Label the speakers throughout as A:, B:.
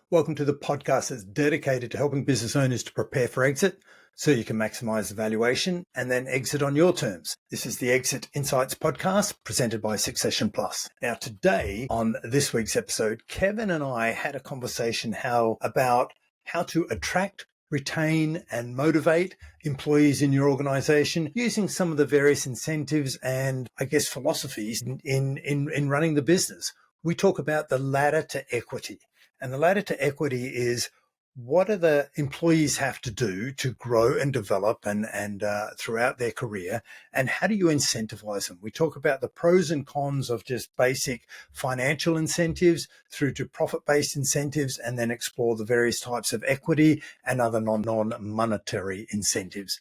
A: Welcome to the podcast that's dedicated to helping business owners to prepare for exit so you can maximize the valuation and then exit on your terms. This is the Exit Insights podcast presented by Succession Plus. Now, today on this week's episode, Kevin and I had a conversation about how to attract, retain, and motivate employees in your organization using some of the various incentives and, philosophies in running the business. We talk about the ladder to equity. And the ladder to equity is, what do the employees have to do to grow and develop and throughout their career? And how do you incentivize them? We talk about the pros and cons of just basic financial incentives through to profit-based incentives, and then explore the various types of equity and other non-monetary incentives.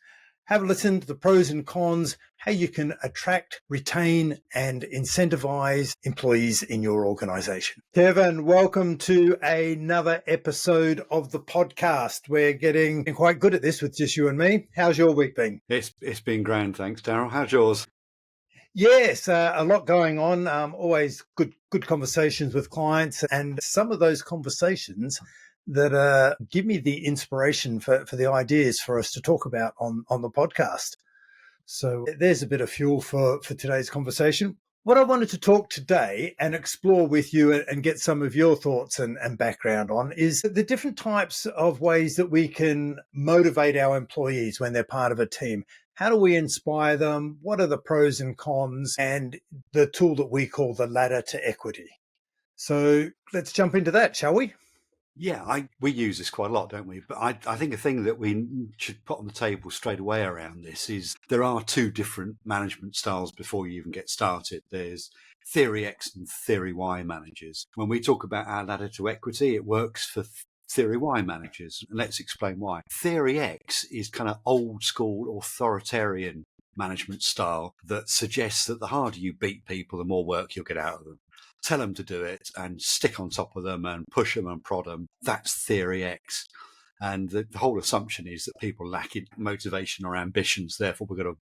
A: Have a listen to the pros and cons, how you can attract, retain, and incentivize employees in your organization. Kevin, welcome to another episode of the podcast. We're getting quite good at this with just you and me. How's your week been?
B: It's been grand, thanks, Darryl. How's yours?
A: Yes, a lot going on. Always good conversations with clients, and some of those conversations that give me the inspiration for the ideas for us to talk about on the podcast. So there's a bit of fuel for today's conversation. What I wanted to talk today and explore with you and get some of your thoughts and background on is the different types of ways that we can motivate our employees when they're part of a team. How do we inspire them? What are the pros and cons? And the tool that we call the ladder to equity. So let's jump into that, shall we?
B: Yeah, we use this quite a lot, don't we? But I think a thing that we should put on the table straight away around this is there are two different management styles before you even get started. There's Theory X and Theory Y managers. When we talk about our ladder to equity, it works for Theory Y managers. And let's explain why. Theory X is kind of old school authoritarian management style that suggests that the harder you beat people, the more work you'll get out of them. Tell them to do it and stick on top of them and push them and prod them. That's Theory X. And the whole assumption is that people lack motivation or ambitions. Therefore, we've got to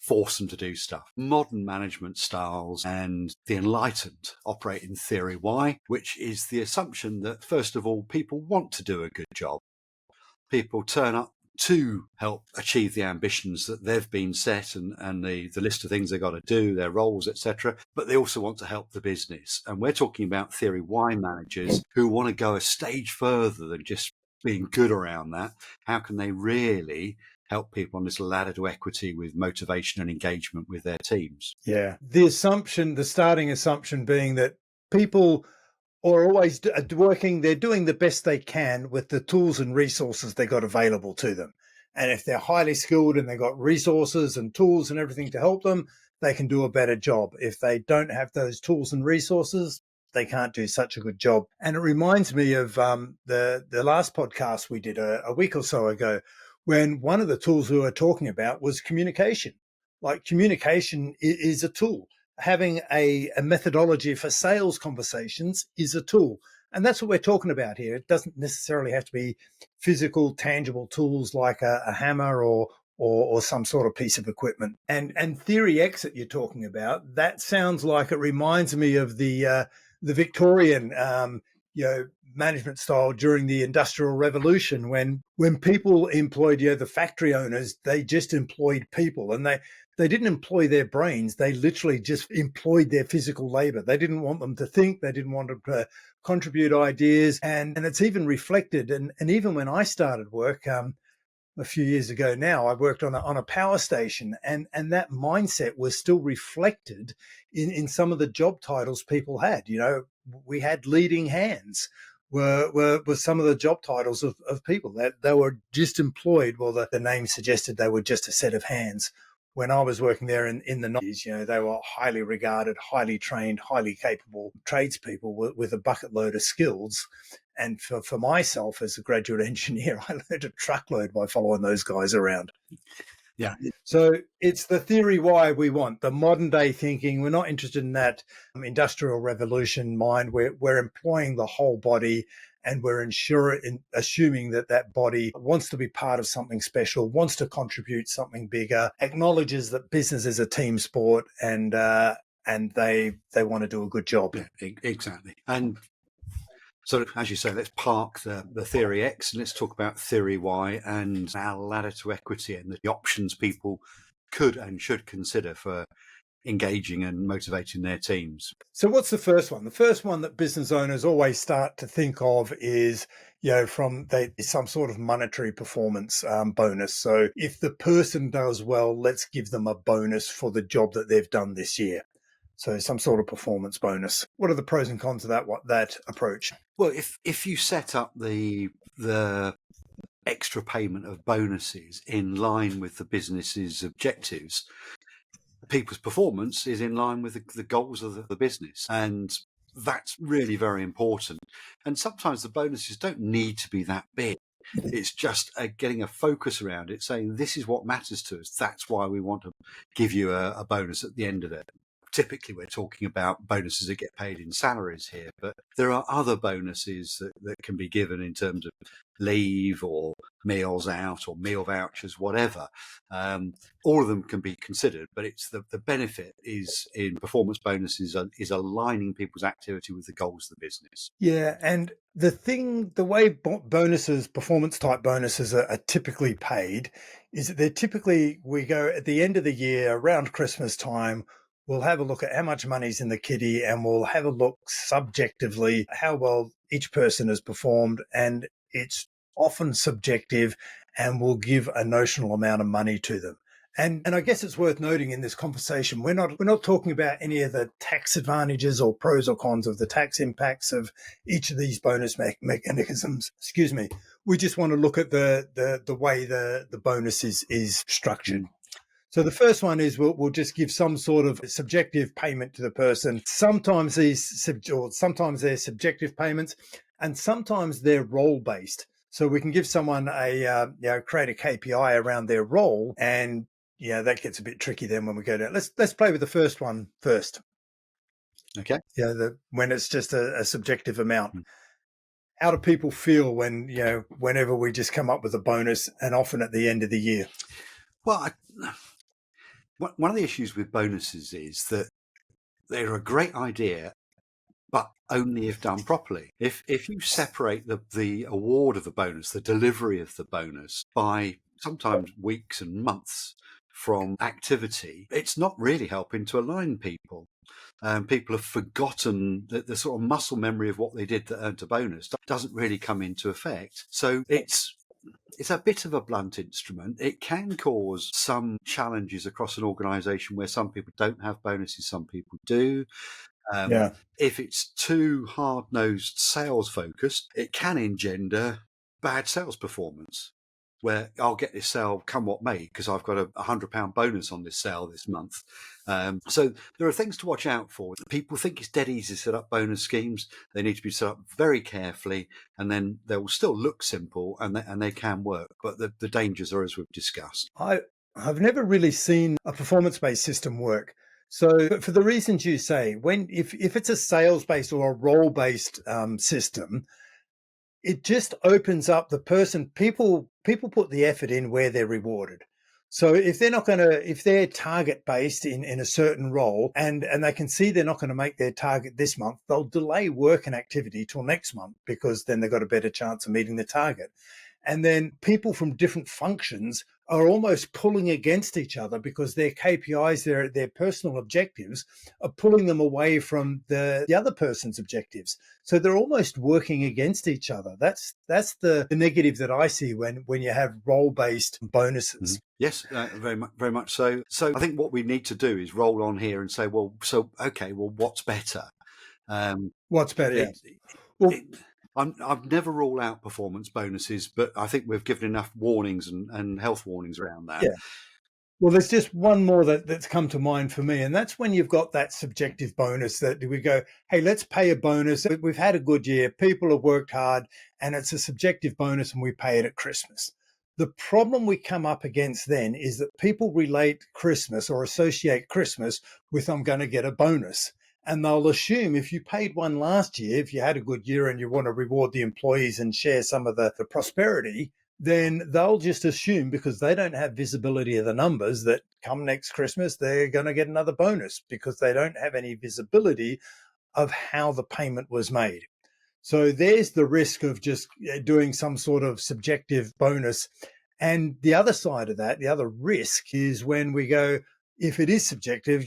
B: force them to do stuff. Modern management styles and the enlightened operate in Theory Y, which is the assumption that, first of all, people want to do a good job. People turn up to help achieve the ambitions that they've been set and the list of things they've got to do, their roles, etc. But they also want to help the business. And we're talking about Theory Y managers who want to go a stage further than just being good around that. How can they really help people on this ladder to equity with motivation and engagement with their teams?
A: Yeah. The starting assumption being that people are always working, they're doing the best they can with the tools and resources they got available to them. And if they're highly skilled and they've got resources and tools and everything to help them, they can do a better job. If they don't have those tools and resources, they can't do such a good job. And it reminds me of the last podcast we did a week or so ago, when one of the tools we were talking about was communication. Like, communication is a tool. Having a methodology for sales conversations is a tool. And that's what we're talking about here. It doesn't necessarily have to be physical, tangible tools like a hammer or some sort of piece of equipment. And Theory X that you're talking about, that sounds like, it reminds me of the Victorian management style during the Industrial Revolution, when people employed, the factory owners, they just employed people, and they didn't employ their brains. They literally just employed their physical labor. They didn't want them to think. They didn't want them to contribute ideas. And it's even reflected. And even when I started work a few years ago now, I worked on a power station, and that mindset was still reflected in some of the job titles people had. We had leading hands were some of the job titles of people that they were just employed. Well, the name suggested they were just a set of hands. When I was working there in the 90s, they were highly regarded, highly trained, highly capable tradespeople with a bucket load of skills. And for myself as a graduate engineer, I learned a truckload by following those guys around.
B: Yeah.
A: So it's the Theory Y we want, the modern day thinking. We're not interested in that industrial revolution mind. We're employing the whole body, and we're assuming that body wants to be part of something special, wants to contribute something bigger, acknowledges that business is a team sport, and they want to do a good job.
B: Yeah, exactly. And So, as you say, let's park the theory X and let's talk about theory Y and our ladder to equity and the options people could and should consider for engaging and motivating their teams.
A: So what's the first one? The first one that business owners always start to think of is, some sort of monetary performance bonus. So if the person does well, let's give them a bonus for the job that they've done this year. So some sort of performance bonus. What are the pros and cons of that approach?
B: Well, if you set up the extra payment of bonuses in line with the business's objectives, people's performance is in line with the goals of the business. And that's really very important. And sometimes the bonuses don't need to be that big. It's just getting a focus around it, saying this is what matters to us. That's why we want to give you a bonus at the end of it. Typically, we're talking about bonuses that get paid in salaries here, but there are other bonuses that can be given in terms of leave or meals out or meal vouchers, whatever. All of them can be considered, but it's the benefit is in performance bonuses is aligning people's activity with the goals of the business.
A: Yeah, and the way bonuses, performance type bonuses are typically paid is that we go at the end of the year around Christmas time, we'll have a look at how much money's in the kitty and we'll have a look subjectively how well each person has performed. And it's often subjective and we'll give a notional amount of money to them. And I guess it's worth noting in this conversation, we're not talking about any of the tax advantages or pros or cons of the tax impacts of each of these bonus mechanisms. Excuse me. We just want to look at the way the bonus is structured. So the first one is we'll just give some sort of subjective payment to the person. Sometimes sometimes they're subjective payments, and sometimes they're role based. So we can give someone create a KPI around their role, and that gets a bit tricky then when we go down. Let's play with the first one first.
B: Okay.
A: When it's just a subjective amount. How do people feel whenever we just come up with a bonus, and often at the end of the year?
B: Well, one of the issues with bonuses is that they're a great idea, but only if done properly. If you separate the award of the bonus, the delivery of the bonus by sometimes weeks and months from activity, it's not really helping to align people. People have forgotten that the sort of muscle memory of what they did that earned a bonus doesn't really come into effect. So it's a bit of a blunt instrument. It can cause some challenges across an organisation where some people don't have bonuses, some people do. If it's too hard-nosed sales focused, it can engender bad sales performance, where I'll get this sale come what may because I've got a £100 bonus on this sale this month. So there are things to watch out for. People think it's dead easy to set up bonus schemes. They need to be set up very carefully, and then they will still look simple and they can work. But the dangers are as we've discussed.
A: I've never really seen a performance-based system work. So, but for the reasons you say, if it's a sales-based or a role-based system, it just opens up the person. People put the effort in where they're rewarded. So if they're target based in a certain role and they can see they're not going to make their target this month, they'll delay work and activity till next month because then they've got a better chance of meeting the target. And then people from different functions are almost pulling against each other because their KPIs, their personal objectives, are pulling them away from the other person's objectives. So they're almost working against each other. That's the negative that I see when you have role-based bonuses.
B: Yes, very much so. So I think what we need to do is roll on here and say, what's better?
A: What's better?
B: I've never ruled out performance bonuses, but I think we've given enough warnings and health warnings around that.
A: Yeah. Well, there's just one more that's come to mind for me, and that's when you've got that subjective bonus that we go, hey, let's pay a bonus. We've had a good year. People have worked hard, and it's a subjective bonus, and we pay it at Christmas. The problem we come up against then is that people relate Christmas or associate Christmas with I'm going to get a bonus. And they'll assume if you paid one last year, if you had a good year and you want to reward the employees and share some of the prosperity, then they'll just assume because they don't have visibility of the numbers that come next Christmas, they're going to get another bonus because they don't have any visibility of how the payment was made. So there's the risk of just doing some sort of subjective bonus. And the other side of that, the other risk is when we go, if it is subjective,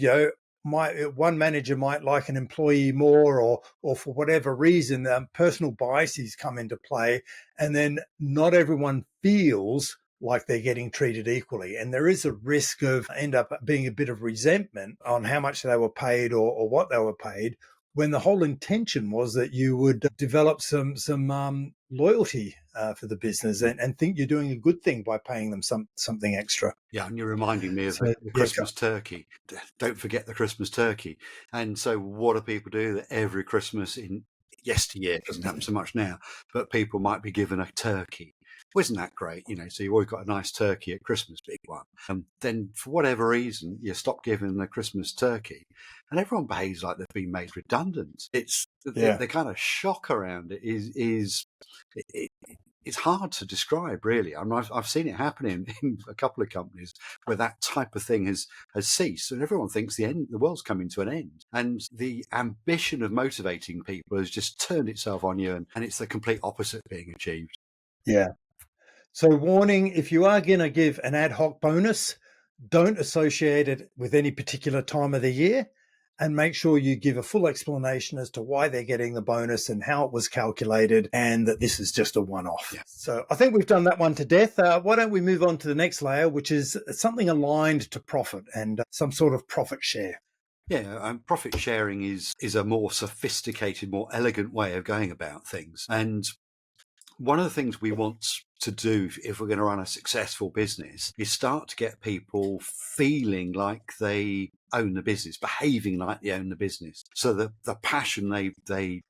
A: one manager might like an employee more, or for whatever reason, personal biases come into play, and then not everyone feels like they're getting treated equally. And there is a risk of end up being a bit of resentment on how much they were paid, or what they were paid, when the whole intention was that you would develop some loyalty for the business, and think you're doing a good thing by paying them something extra.
B: Yeah, and you're reminding me of
A: So
B: the
A: yeah,
B: Christmas turkey. Don't forget the Christmas turkey. And so what do people do? That every Christmas in yesteryear, it doesn't happen so much now, but people might be given a turkey. Well, isn't that great? So you've always got a nice turkey at Christmas, big one. Then for whatever reason, you stop giving the Christmas turkey and everyone behaves like they've been made redundant. It's the kind of shock around it is it's hard to describe, really. I mean, I've seen it happening in a couple of companies where that type of thing has ceased, and everyone thinks the world's coming to an end, and the ambition of motivating people has just turned itself on you, and it's the complete opposite being achieved.
A: yeah. So warning: if you are going to give an ad hoc bonus, don't associate it with any particular time of the year, and make sure you give a full explanation as to why they're getting the bonus and how it was calculated, and that this is just a one-off.
B: Yeah.
A: So I think we've done that one to death. Why don't we move on to the next layer, which is something aligned to profit and some sort of profit share.
B: Yeah, profit sharing is a more sophisticated, more elegant way of going about things. And one of the things we want to do if we're going to run a successful business is start to get people feeling like they own the business, behaving like they own the business. So the passion they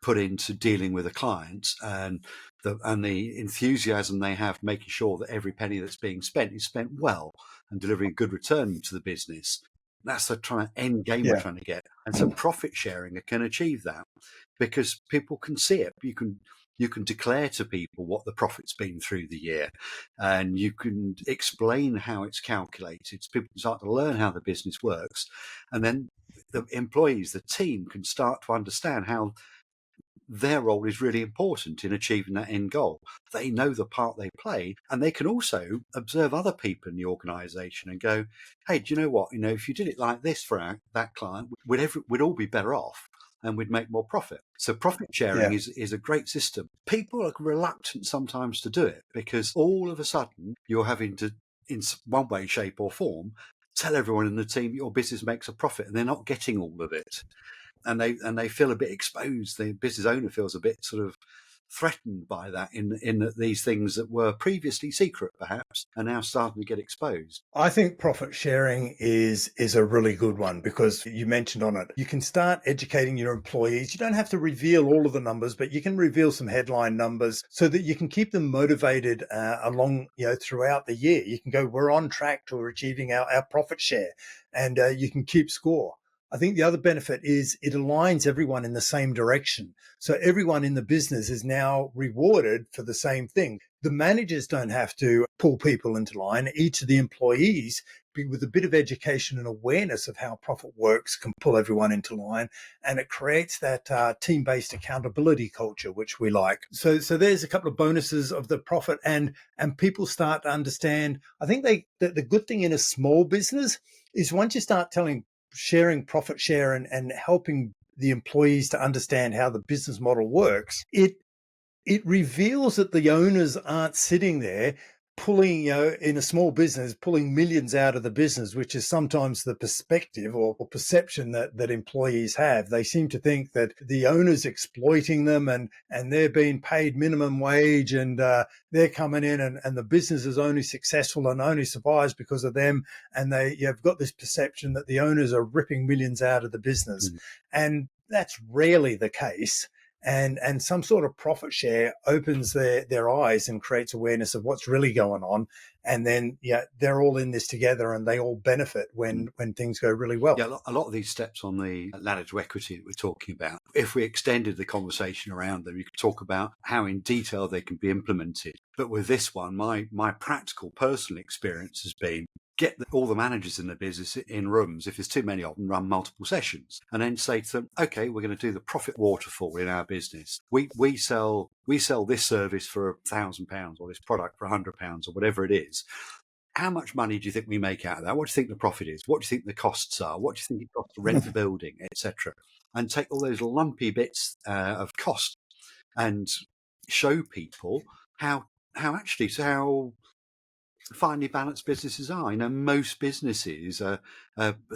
B: put into dealing with a client, and the enthusiasm they have making sure that every penny that's being spent is spent well and delivering a good return to the business. That's the end game we're trying to get. And so profit sharing can achieve that because people can see it. You can declare to people what the profit's been through the year, and you can explain how it's calculated so people can start to learn how the business works. And then the employees, the team, can start to understand how their role is really important in achieving that end goal. They know the part they play, and they can also observe other people in the organisation and go, hey, do you know what? If you did it like this for that client, we'd all be better off and we'd make more profit. So profit sharing is a great system. People are reluctant sometimes to do it because all of a sudden you're having to, in one way, shape or form, tell everyone in the team your business makes a profit, and they're not getting all of it. And they feel a bit exposed. The business owner feels a bit sort of threatened by that in that these things that were previously secret perhaps are now starting to get exposed.
A: I think profit sharing is a really good one because you mentioned on it. You can start educating your employees. You don't have to reveal all of the numbers, but you can reveal some headline numbers so that you can keep them motivated along, throughout the year. You can go, we're on track to achieving our profit share, and you can keep score. I think the other benefit is it aligns everyone in the same direction. So everyone in the business is now rewarded for the same thing. The managers don't have to pull people into line. Each of the employees, with a bit of education and awareness of how profit works, can pull everyone into line. And it creates that team-based accountability culture, which we like. So there's a couple of bonuses of the profit, and people start to understand. I think the good thing in a small business is once you start sharing profit share and helping the employees to understand how the business model works, it reveals that the owners aren't sitting there pulling, in a small business, pulling millions out of the business, which is sometimes the perspective or perception that employees have. They seem to think that the owner's exploiting them and they're being paid minimum wage, and they're coming in and the business is only successful and only survives because of them. And you've got this perception that the owners are ripping millions out of the business. And that's rarely the case. And some sort of profit share opens their eyes and creates awareness of what's really going on. And then, they're all in this together and they all benefit when things go really well.
B: Yeah, a lot of these steps on the ladder to equity that we're talking about, if we extended the conversation around them, you could talk about how in detail they can be implemented. But with this one, my practical personal experience has been get all the managers in the business in rooms, if there's too many of them, run multiple sessions, and then say to them, okay, we're going to do the profit waterfall in our business. We sell this service for £1,000 or this product for £100 or whatever it is. How much money do you think we make out of that? What do you think the profit is? What do you think the costs are? What do you think it costs to rent the building, etc.? And take all those lumpy bits of cost and show people how finely balanced businesses are. Most businesses are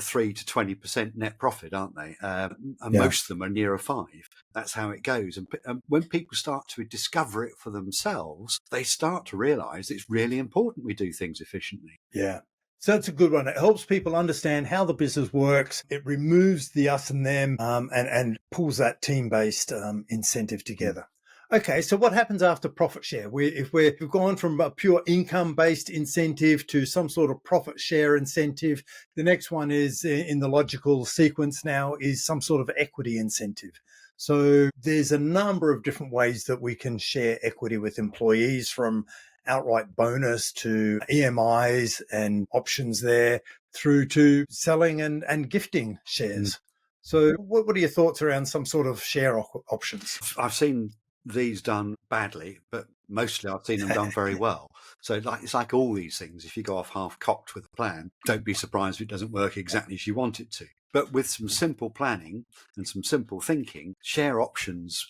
B: 3 to 20% net profit, aren't they? And most of them are near a 5. That's how it goes. And when people start to discover it for themselves, they start to realise it's really important we do things efficiently.
A: Yeah. So that's a good one. It helps people understand how the business works. It removes the us and them, and pulls that team-based incentive together. Okay, so what happens after profit share? If we've gone from a pure income-based incentive to some sort of profit share incentive, the next one is in the logical sequence now is some sort of equity incentive. So there's a number of different ways that we can share equity with employees, from outright bonus to EMIs and options there, through to selling and gifting shares. So what are your thoughts around some sort of share options?
B: I've seen these done badly, but mostly I've seen them done very well. So it's like all these things. If you go off half-cocked with a plan, don't be surprised if it doesn't work exactly as you want it to. But with some simple planning and some simple thinking, share options,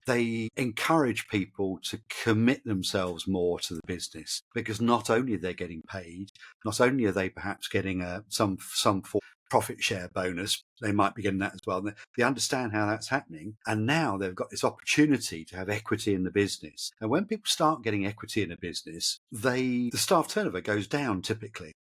B: they encourage people to commit themselves more to the business, because not only are they getting paid, not only are they perhaps getting some form of profit share bonus, they might be getting that as well. They understand how that's happening, and now they've got this opportunity to have equity in the business. And when people start getting equity in a business, the staff turnover goes down typically.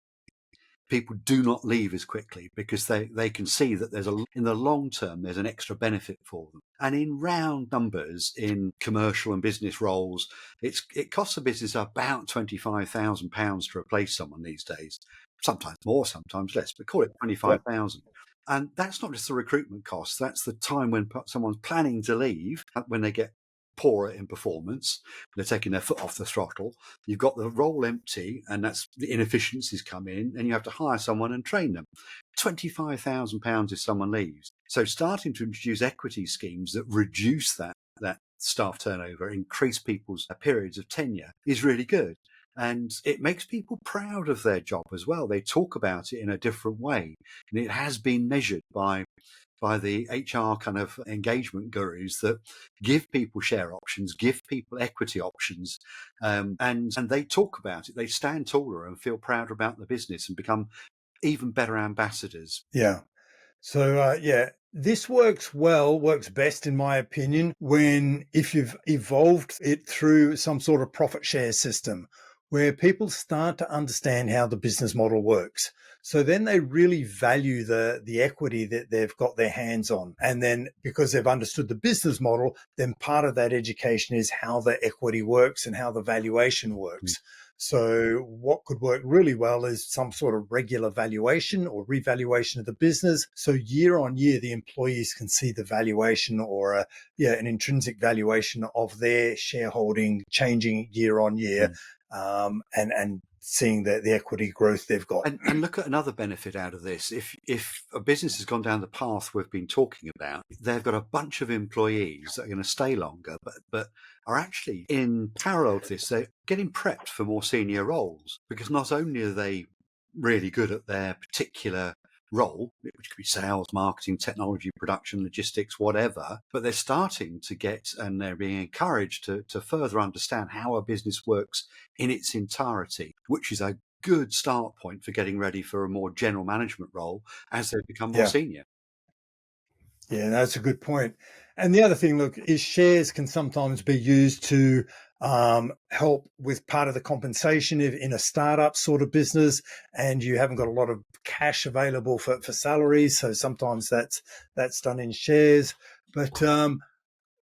B: People do not leave as quickly because they can see that in the long term, there's an extra benefit for them. And in round numbers, in commercial and business roles, it costs a business about £25,000 to replace someone these days. Sometimes more, sometimes less, but call it 25,000. And that's not just the recruitment cost. That's the time when someone's planning to leave, when they get poorer in performance, they're taking their foot off the throttle. You've got the role empty, and that's the inefficiencies come in, and you have to hire someone and train them. £25,000 if someone leaves. So starting to introduce equity schemes that reduce that staff turnover, increase people's periods of tenure, is really good. And it makes people proud of their job as well. They talk about it in a different way, and it has been measured by the HR kind of engagement gurus that give people share options, give people equity options, and they talk about it. They stand taller and feel prouder about the business and become even better ambassadors.
A: Yeah. So, this works best, in my opinion, if you've evolved it through some sort of profit share system where people start to understand how the business model works. So then they really value the equity that they've got their hands on. And then because they've understood the business model, then part of that education is how the equity works and how the valuation works. So what could work really well is some sort of regular valuation or revaluation of the business. So year on year, the employees can see the valuation or an intrinsic valuation of their shareholding changing year on year, and seeing the equity growth they've got.
B: And look at another benefit out of this. If a business has gone down the path we've been talking about, they've got a bunch of employees that are going to stay longer, but are actually, in parallel to this, they're getting prepped for more senior roles, because not only are they really good at their particular role, which could be sales, marketing, technology, production, logistics, whatever, but they're starting to get, and they're being encouraged to further understand how a business works in its entirety, which is a good start point for getting ready for a more general management role as they become more senior.
A: Yeah, that's a good point. And the other thing, look, is shares can sometimes be used to help with part of the compensation in a startup sort of business, and you haven't got a lot of cash available for salaries. So sometimes that's done in shares. But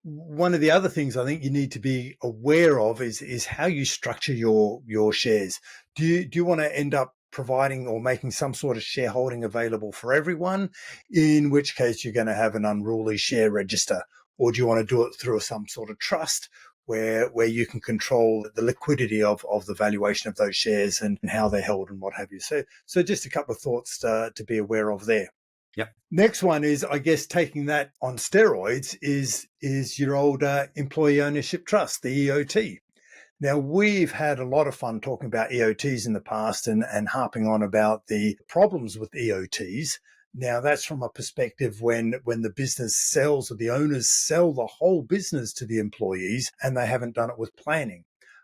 A: one of the other things I think you need to be aware of is how you structure your shares. Do you want to end up providing or making some sort of shareholding available for everyone, in which case you're going to have an unruly share register? Or do you want to do it through some sort of trust where you can control the liquidity of the valuation of those shares and how they're held and what have you. So just a couple of thoughts to be aware of there.
B: Yep.
A: Next one is, I guess, taking that on steroids is your old employee ownership trust, the EOT. Now, we've had a lot of fun talking about EOTs in the past and harping on about the problems with EOTs. Now, that's from a perspective when the business sells or the owners sell the whole business to the employees and they haven't done it with planning.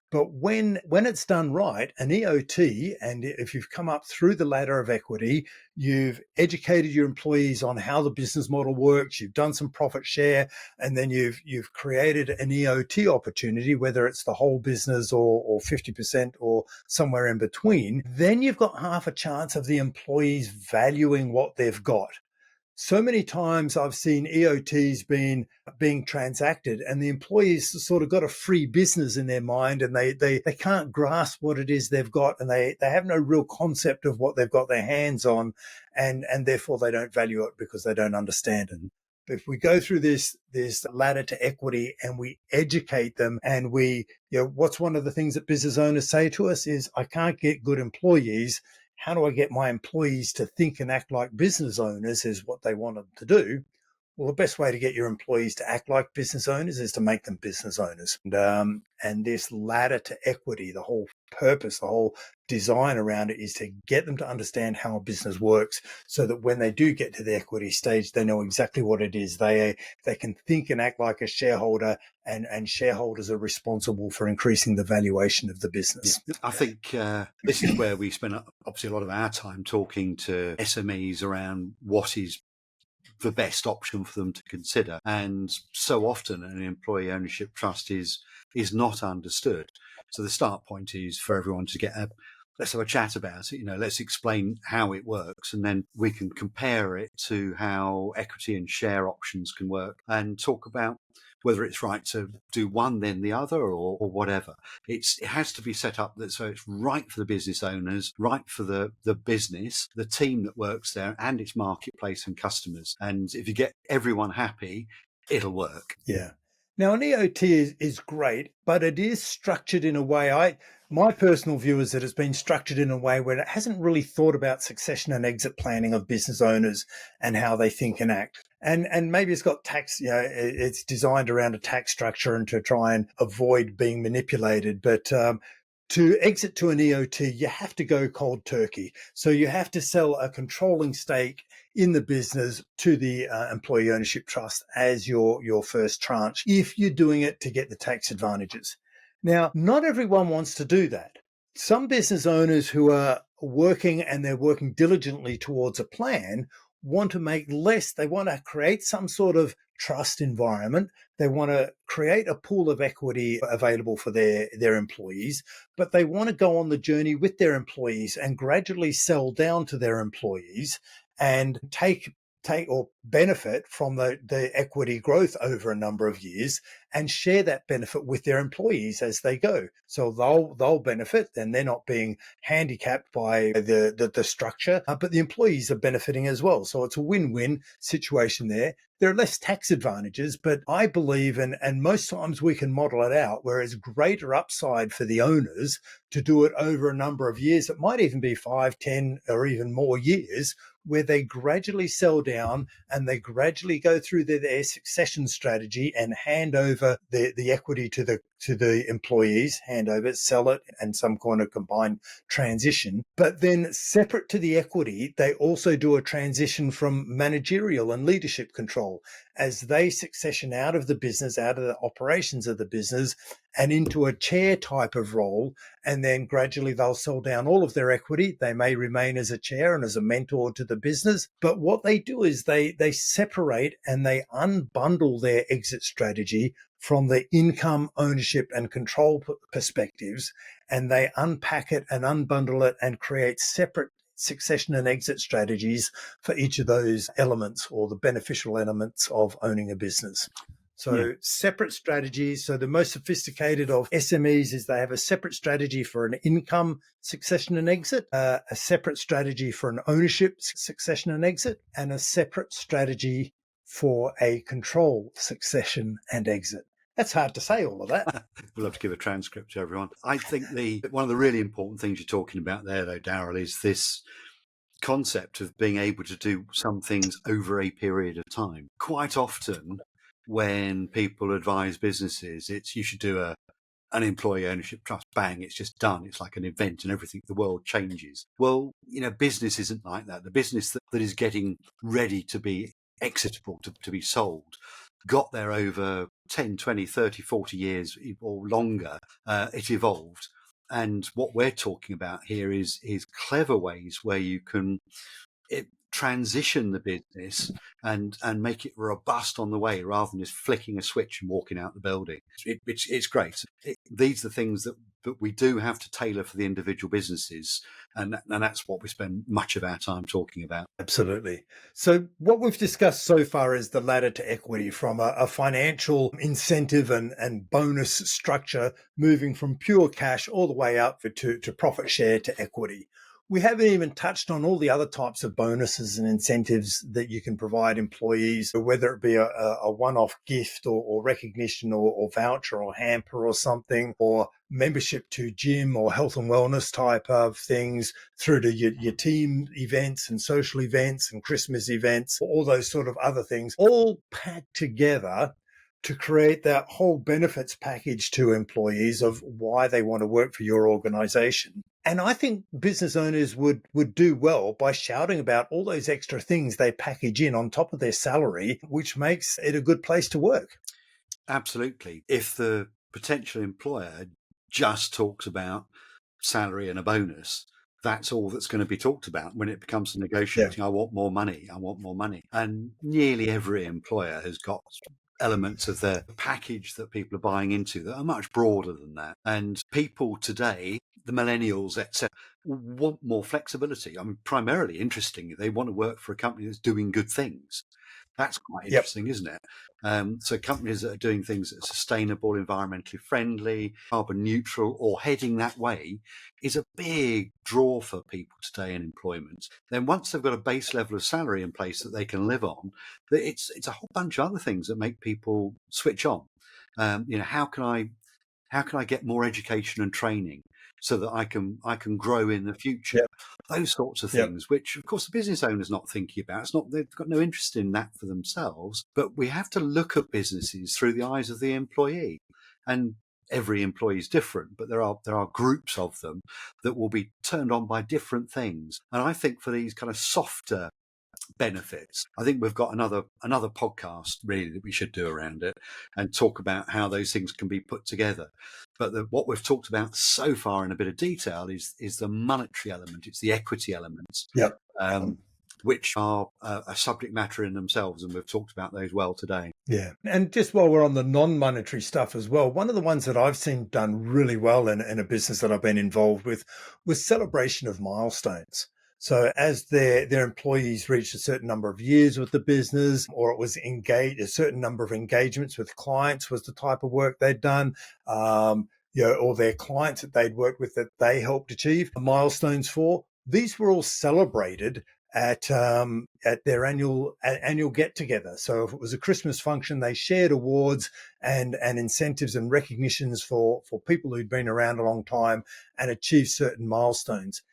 A: But when it's done right, an EOT, and if you've come up through the ladder of equity, you've educated your employees on how the business model works, you've done some profit share, and then you've created an EOT opportunity, whether it's the whole business or 50% or somewhere in between, then you've got half a chance of the employees valuing what they've got. So many times I've seen EOTs being transacted and the employees sort of got a free business in their mind and they can't grasp what it is they've got and they have no real concept of what they've got their hands on and therefore they don't value it because they don't understand it. But if we go through this ladder to equity and we educate them and what's one of the things that business owners say to us is, I can't get good employees. How do I get my employees to think and act like business owners is what they want them to do. Well, the best way to get your employees to act like business owners is to make them business owners. And this ladder to equity, the whole purpose, the whole design around it is to get them to understand how a business works so that when they do get to the equity stage, they know exactly what it is. They can think and act like a shareholder and shareholders are responsible for increasing the valuation of the business.
B: Yeah. I think this is where we spend obviously a lot of our time talking to SMEs around what is the best option for them to consider. And so often an employee ownership trust is not understood. So the start point is for everyone to let's have a chat about it. Let's explain how it works, and then we can compare it to how equity and share options can work and talk about whether it's right to do one, then the other, or whatever. It has to be set up so it's right for the business owners, right for the business, the team that works there, and its marketplace and customers. And if you get everyone happy, it'll work.
A: Yeah. Now, an EOT is great, but it is structured in a way. My personal view is that it's been structured in a way where it hasn't really thought about succession and exit planning of business owners and how they think and act. And maybe it's got tax, it's designed around a tax structure and to try and avoid being manipulated. But to exit to an EOT, you have to go cold turkey. So you have to sell a controlling stake in the business to the employee ownership trust as your first tranche, if you're doing it to get the tax advantages. Now, not everyone wants to do that. Some business owners who are working and they're working diligently towards a plan want to make less. They want to create some sort of trust environment. They want to create a pool of equity available for their employees, but they want to go on the journey with their employees and gradually sell down to their employees and take or benefit from the equity growth over a number of years and share that benefit with their employees as they go. So they'll benefit and they're not being handicapped by the structure, but the employees are benefiting as well. So it's a win-win situation there. There are less tax advantages, but I believe, and most times we can model it out, where it's greater upside for the owners to do it over a number of years. It might even be 5, 10, or even more years, where they gradually sell down and they gradually go through their succession strategy and hand over the equity to the employees, hand over, sell it, and some kind of combined transition. But then separate to the equity, they also do a transition from managerial and leadership control as they succession out of the business, out of the operations of the business, and into a chair type of role. And then gradually they'll sell down all of their equity. They may remain as a chair and as a mentor to the business. But what they do is they separate and they unbundle their exit strategy from the income, ownership, and control perspectives. And they unpack it and unbundle it and create separate succession and exit strategies for each of those elements or the beneficial elements of owning a business. So separate strategies. So the most sophisticated of SMEs is they have a separate strategy for an income succession and exit, a separate strategy for an ownership succession and exit, and a separate strategy for a control succession and exit. That's hard to say, all of that.
B: We'll have to give a transcript to everyone. I think one of the really important things you're talking about there, though, Darryl, is this concept of being able to do some things over a period of time. Quite often, when people advise businesses, it's you should do an employee ownership trust, bang, it's just done. It's like an event and everything, the world changes. Well, business isn't like that. The business that is getting ready to be exitable, to be sold, got there over 10, 20, 30, 40 years or longer. It evolved. And what we're talking about here is clever ways where you can transition the business and make it robust on the way, rather than just flicking a switch and walking out the building. It's great. These are the things that we do have to tailor for the individual businesses, and that's what we spend much of our time talking about.
A: Absolutely. So what we've discussed so far is the ladder to equity, from a financial incentive and bonus structure, moving from pure cash all the way up to profit share to equity. We haven't even touched on all the other types of bonuses and incentives that you can provide employees, whether it be a one-off gift or recognition or voucher or hamper or something, or membership to gym or health and wellness type of things, through to your team events and social events and Christmas events, all those sort of other things, all packed together to create that whole benefits package to employees of why they want to work for your organization. And I think business owners would do well by shouting about all those extra things they package in on top of their salary, which makes it a good place to work.
B: Absolutely. If the potential employer just talks about salary and a bonus, that's all that's going to be talked about when it becomes negotiating. I want more money. I want more money. And nearly every employer has got elements of their package that people are buying into that are much broader than that. And people today, the millennials, etc., want more flexibility. I mean, primarily, interestingly, they want to work for a company that's doing good things. That's quite interesting, isn't it? So companies that are doing things that are sustainable, environmentally friendly, carbon neutral, or heading that way is a big draw for people today in employment. Then once they've got a base level of salary in place that they can live on, it's a whole bunch of other things that make people switch on. How can I get more education and training so that I can grow in the future? Those sorts of things, which of course the business owner's not thinking about. They've got no interest in that for themselves. But we have to look at businesses through the eyes of the employee, and every employee is different. But there are groups of them that will be turned on by different things. And I think for these kind of softer benefits, I think we've got another podcast really that we should do around it and talk about how those things can be put together. But what we've talked about so far in a bit of detail is the monetary element, it's the equity elements, which are a subject matter in themselves, and we've talked about those well today.
A: Yeah. And just while we're on the non-monetary stuff as well, one of the ones that I've seen done really well in a business that I've been involved with was celebration of milestones. So as their employees reached a certain number of years with the business, or it was engaged, a certain number of engagements with clients was the type of work they'd done, or their clients that they'd worked with that they helped achieve milestones for, these were all celebrated at their annual get together. So if it was a Christmas function, they shared awards and incentives and recognitions for people who'd been around a long time and achieved certain milestones.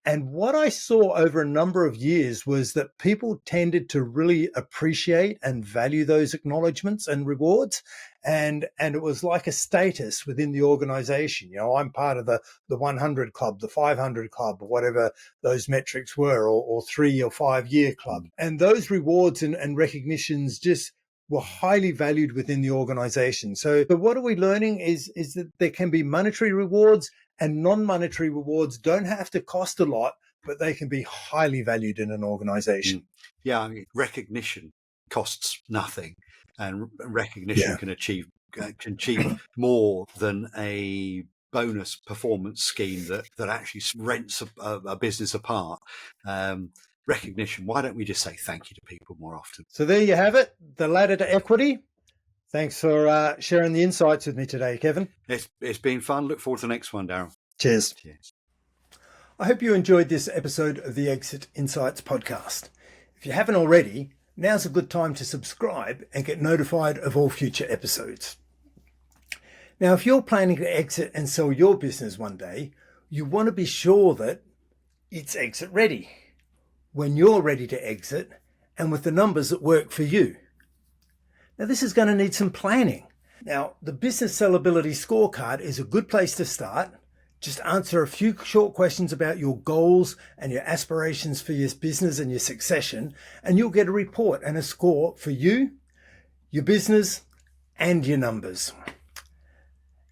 A: And what I saw over a number of years was that people tended to really appreciate and value those acknowledgements and rewards. And it was like a status within the organization. I'm part of the 100 club, the 500 club, or whatever those metrics were, or 3 or 5 year club. And those rewards and recognitions just were highly valued within the organization. So, but what are we learning is that there can be monetary rewards, and non-monetary rewards don't have to cost a lot, but they can be highly valued in an organization.
B: Yeah, I mean, recognition costs nothing, and recognition can achieve more than a bonus performance scheme that actually rents a business apart. Recognition, why don't we just say thank you to people more often?
A: So there you have it, the ladder to equity. Thanks for sharing the insights with me today, Kevin.
B: It's been fun. Look forward to the next one, Darryl.
A: Cheers. I hope you enjoyed this episode of the Exit Insights podcast. If you haven't already, now's a good time to subscribe and get notified of all future episodes. Now, if you're planning to exit and sell your business one day, you want to be sure that it's exit ready when you're ready to exit and with the numbers that work for you. Now, this is going to need some planning. Now, the business sellability scorecard is a good place to start. Just answer a few short questions about your goals and your aspirations for your business and your succession, and you'll get a report and a score for you, your business, and your numbers.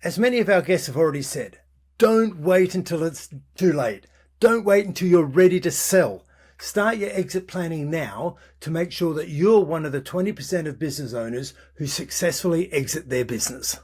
A: As many of our guests have already said, don't wait until it's too late. Don't wait until you're ready to sell. Start your exit planning now to make sure that you're one of the 20% of business owners who successfully exit their business.